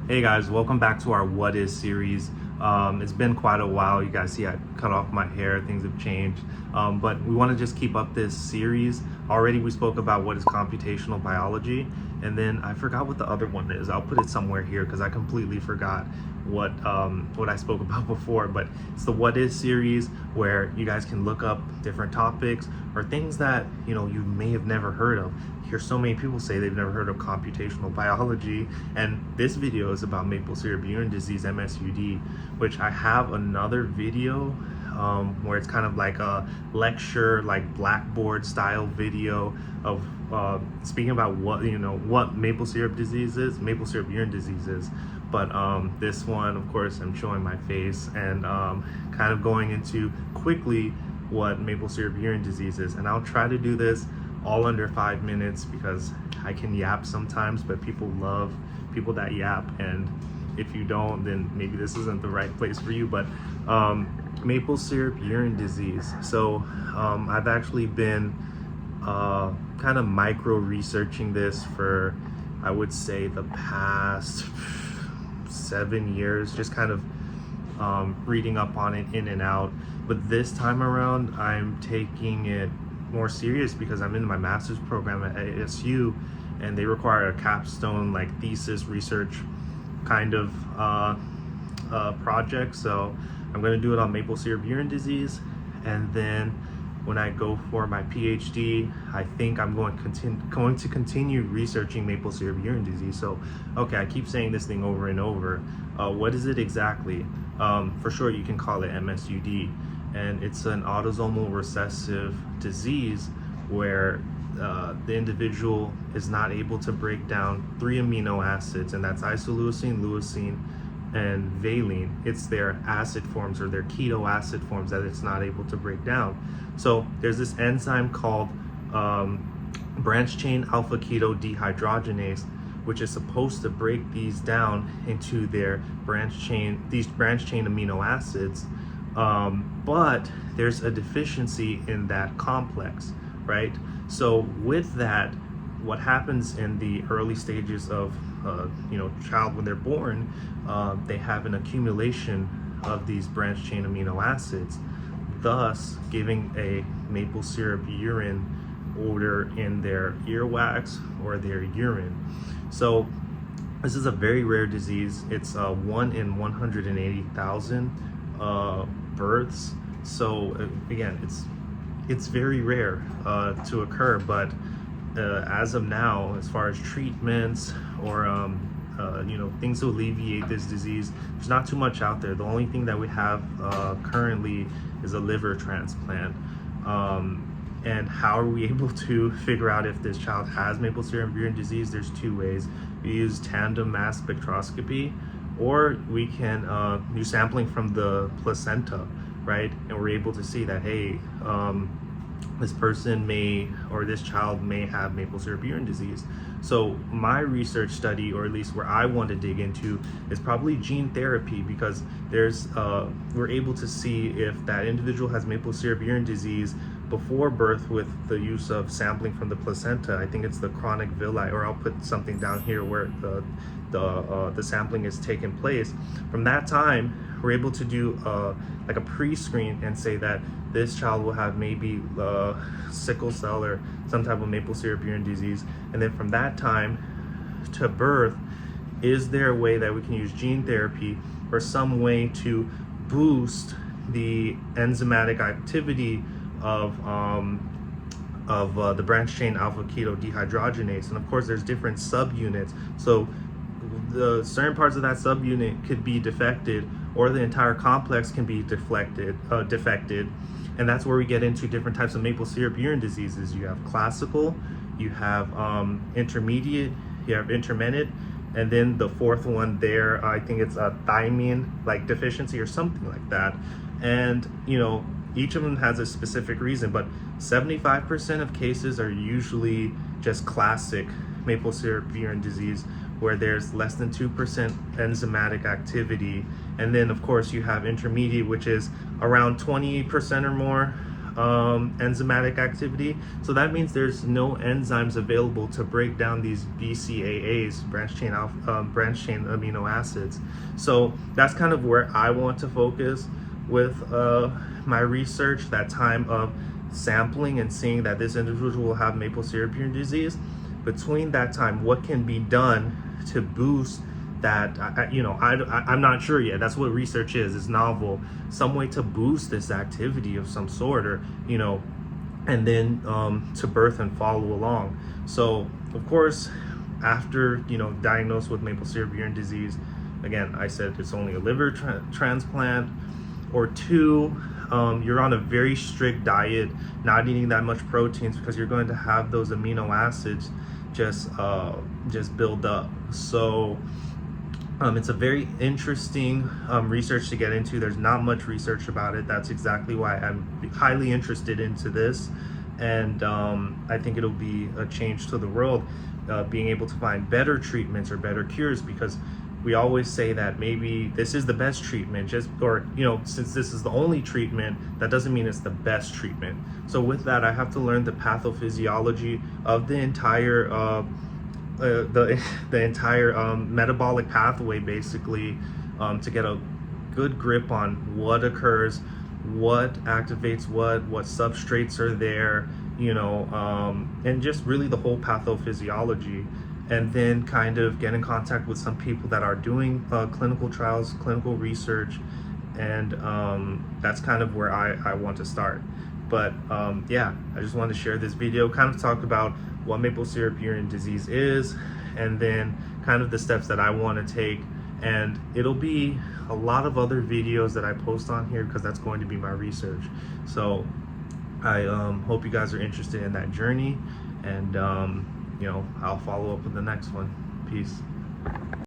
Hey guys, welcome back to our What Is series. It's been quite a while. You guys see I cut off my hair, things have changed. But we want to just keep up this series. Already we spoke about what is computational biology, and then I forgot what the other one is. I'll put it somewhere here because I completely forgot what I spoke about before. But it's the What Is series where you guys can look up different topics or things that you may have never heard of. Hear so many people say they've never heard of computational biology, and this video is about maple syrup urine disease, MSUD, which I have another video where it's kind of like a lecture, like blackboard style video of speaking about what maple syrup disease is, maple syrup urine disease is. But this one, of course, I'm showing my face and kind of going into quickly what maple syrup urine disease is, and I'll try to do this all under 5 minutes because I can yap sometimes, but people love people that yap, and if you don't, then maybe this isn't the right place for you. But maple syrup urine disease. So I've actually been kind of micro researching this for, I would say, the past 7 years, just kind of reading up on it in and out. But this time around I'm taking it more serious because I'm in my master's program at ASU, and they require a capstone like thesis research kind of project. So I'm going to do it on maple syrup urine disease, and then when I go for my PhD, I think I'm going to continue researching maple syrup urine disease. So okay, I keep saying this thing over and over. What is it exactly? For sure you can call it MSUD, and it's an autosomal recessive disease where the individual is not able to break down 3 amino acids, and that's isoleucine, leucine, and valine. It's their acid forms or their keto acid forms that it's not able to break down. So there's this enzyme called branch chain alpha keto dehydrogenase, which is supposed to break these down into their branch chain amino acids. But there's a deficiency in that complex, right? So with that, what happens in the early stages of child when they're born, they have an accumulation of these branch chain amino acids, thus giving a maple syrup urine odor in their earwax or their urine. So this is a very rare disease. It's 1 in 180,000 births. So again, it's very rare to occur, but as of now, as far as treatments or things to alleviate this disease, there's not too much out there. The only thing that we have currently is a liver transplant. And how are we able to figure out if this child has maple syrup urine disease? There's 2 ways. We use tandem mass spectroscopy, or we can do sampling from the placenta, right? And we're able to see that, hey, this person may, or this child may have maple syrup urine disease. So my research study, or at least where I want to dig into, is probably gene therapy, because there's we're able to see if that individual has maple syrup urine disease before birth with the use of sampling from the placenta. I think it's the chronic villi, or I'll put something down here where the sampling is taking place. From that time, we're able to do like a pre-screen and say that this child will have maybe sickle cell or some type of maple syrup urine disease. And then from that time to birth, is there a way that we can use gene therapy or some way to boost the enzymatic activity of the branch chain alpha keto dehydrogenase? And of course there's different subunits, so the certain parts of that subunit could be defected, or the entire complex can be defected, and that's where we get into different types of maple syrup urine diseases. You have classical, you have intermediate, you have intermittent, and then the 4th one there, I think it's a thiamine like deficiency or something like that. And each of them has a specific reason, but 75% of cases are usually just classic maple syrup urine disease, where there's less than 2% enzymatic activity. And then of course you have intermediate, which is around 28% or more enzymatic activity. So that means there's no enzymes available to break down these BCAAs, branched chain amino acids. So that's kind of where I want to focus with my research, that time of sampling and seeing that this individual will have maple syrup urine disease. Between that time, what can be done to boost that? I'm not sure yet. That's what research is. It's novel. Some way to boost this activity of some sort, or and then to birth and follow along. So of course, after diagnosed with maple syrup urine disease, again, I said it's only a liver transplant or two. You're on a very strict diet, not eating that much proteins, because you're going to have those amino acids just build up. So it's a very interesting research to get into. There's not much research about it. That's exactly why I'm highly interested into this, and I think it'll be a change to the world, being able to find better treatments or better cures, because we always say that maybe this is the best treatment, since this is the only treatment, that doesn't mean it's the best treatment. So with that, I have to learn the pathophysiology of the entire metabolic pathway, basically, to get a good grip on what occurs, what activates what substrates are there, and just really the whole pathophysiology. And then kind of get in contact with some people that are doing clinical trials, clinical research, and that's kind of where I want to start. But yeah, I just wanted to share this video, kind of talk about what maple syrup urine disease is, and then kind of the steps that I want to take. And it'll be a lot of other videos that I post on here, because that's going to be my research. So I hope you guys are interested in that journey, and I'll follow up with the next one. Peace.